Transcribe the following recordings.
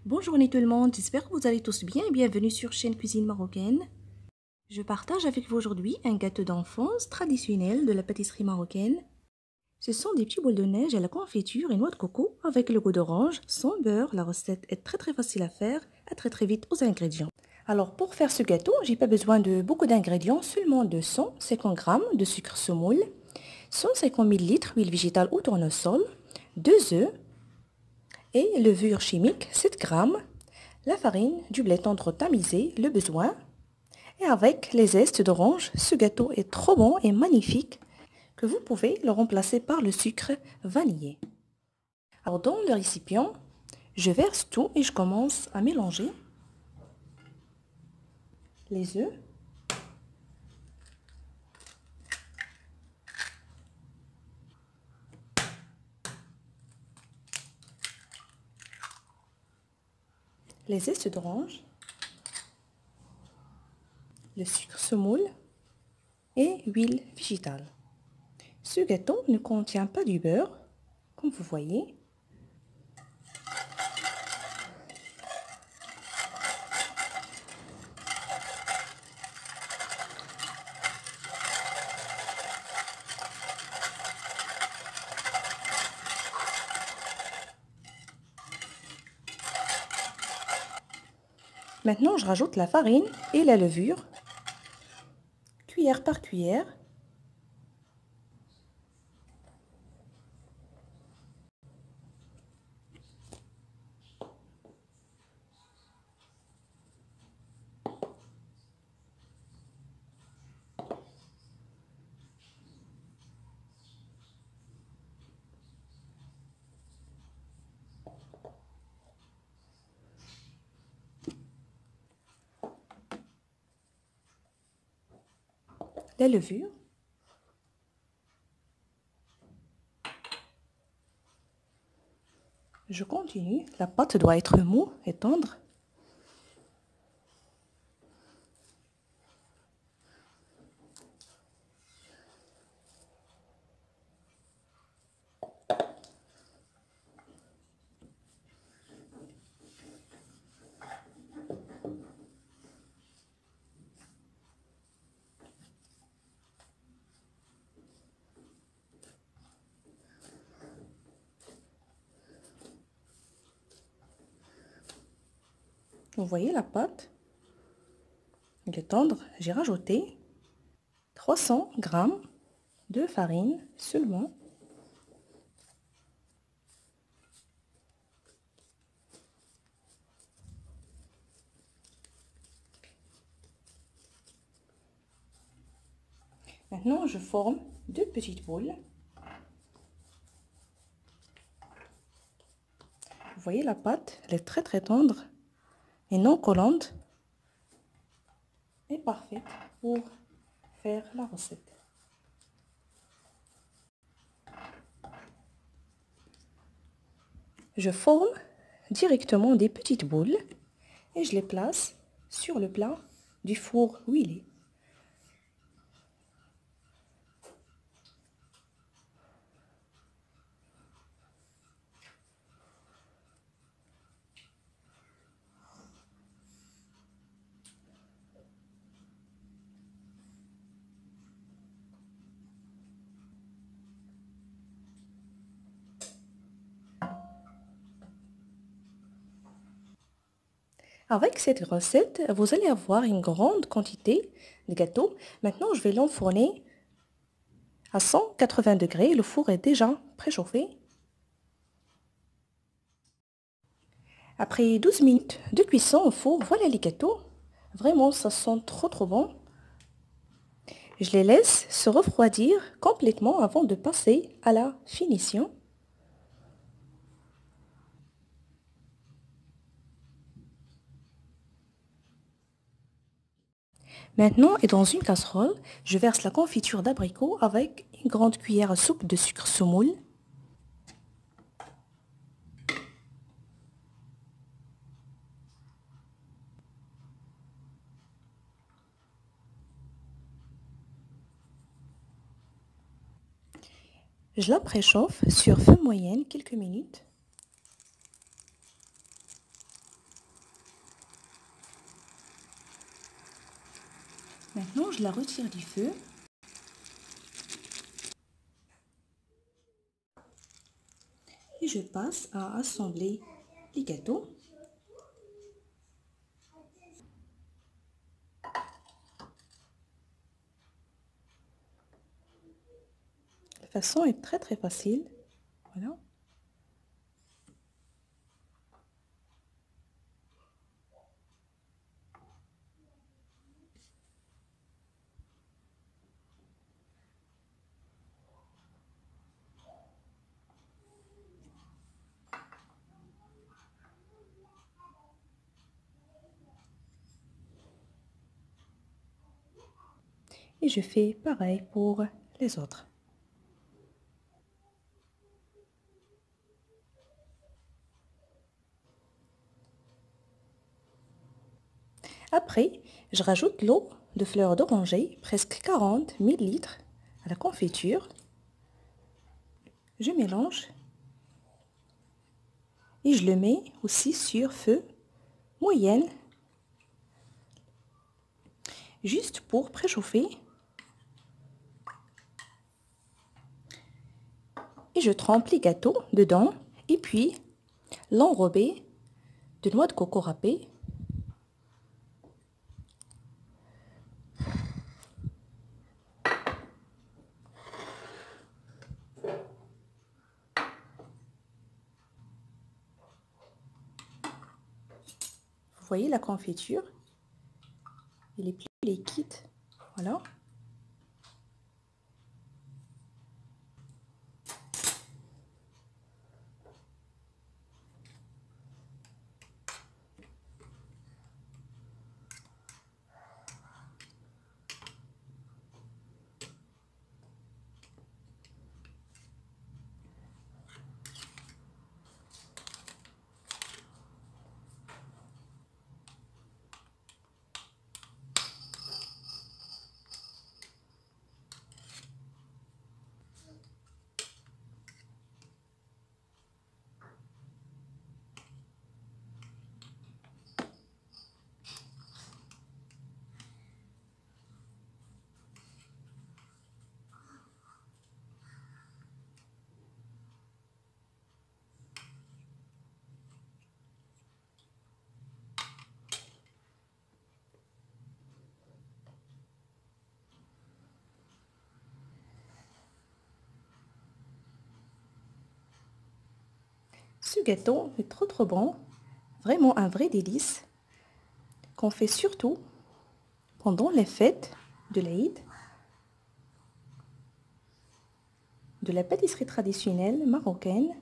Bonjour tout le monde, j'espère que vous allez tous bien et bienvenue sur chaîne Cuisine Marocaine. Je partage avec vous aujourd'hui un gâteau d'enfance traditionnel de la pâtisserie marocaine. Ce sont des petits boules de neige à la confiture et noix de coco avec le goût d'orange, sans beurre. La recette est très facile à faire, à très vite aux ingrédients. Alors pour faire ce gâteau, j'ai pas besoin de beaucoup d'ingrédients, seulement de 150 g de sucre semoule, 150 ml d'huile végétale ou tournesol, 2 œufs, et levure chimique 7 g, la farine, du blé tendre tamisé, le besoin. Et avec les zestes d'orange, ce gâteau est trop bon et magnifique que vous pouvez le remplacer par le sucre vanillé. Alors dans le récipient, je verse tout et je commence à mélanger les œufs, les zestes d'orange, le sucre semoule et l'huile végétale. Ce gâteau ne contient pas du beurre, comme vous voyez. Maintenant, je rajoute la farine et la levure, cuillère par cuillère. La levure, je continue, la pâte doit être mou et tendre. Vous voyez la pâte, elle est tendre. J'ai rajouté 300 g de farine seulement. Maintenant, je forme deux petites boules. Vous voyez la pâte, elle est très tendre et non collante. Et parfaite pour faire la recette. Je forme directement des petites boules et je les place sur le plat du four huilé. Avec cette recette, vous allez avoir une grande quantité de gâteau. Maintenant, je vais l'enfourner à 180 degrés. Le four est déjà préchauffé. Après 12 minutes de cuisson au four, voilà les gâteaux. Vraiment, ça sent trop bon. Je les laisse se refroidir complètement avant de passer à la finition. Maintenant, et dans une casserole, je verse la confiture d'abricot avec une grande cuillère à soupe de sucre semoule. Je la préchauffe sur feu moyenne quelques minutes. Maintenant, je la retire du feu. Et je passe à assembler les gâteaux. La façon est très facile. Voilà. Et je fais pareil pour les autres. Après, je rajoute l'eau de fleur d'oranger, presque 40 ml à la confiture. Je mélange et je le mets aussi sur feu moyenne, juste pour préchauffer. Et je trempe les gâteaux dedans et puis l'enrober de noix de coco râpée. Vous voyez la confiture, il est plus liquide. Voilà. Ce gâteau est trop bon, vraiment un vrai délice, qu'on fait surtout pendant les fêtes de l'Aïd, de la pâtisserie traditionnelle marocaine.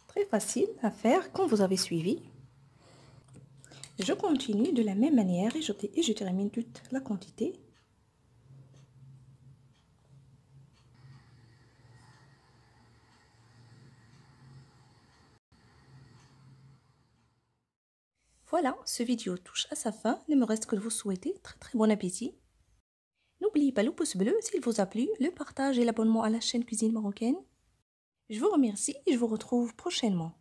Très facile à faire quand vous avez suivi. Je continue de la même manière et je termine toute la quantité. Voilà, ce vidéo touche à sa fin. Il ne me reste que de vous souhaiter très bon appétit. N'oubliez pas le pouce bleu s'il vous a plu, le partage et l'abonnement à la chaîne Cuisine Marocaine. Je vous remercie et je vous retrouve prochainement.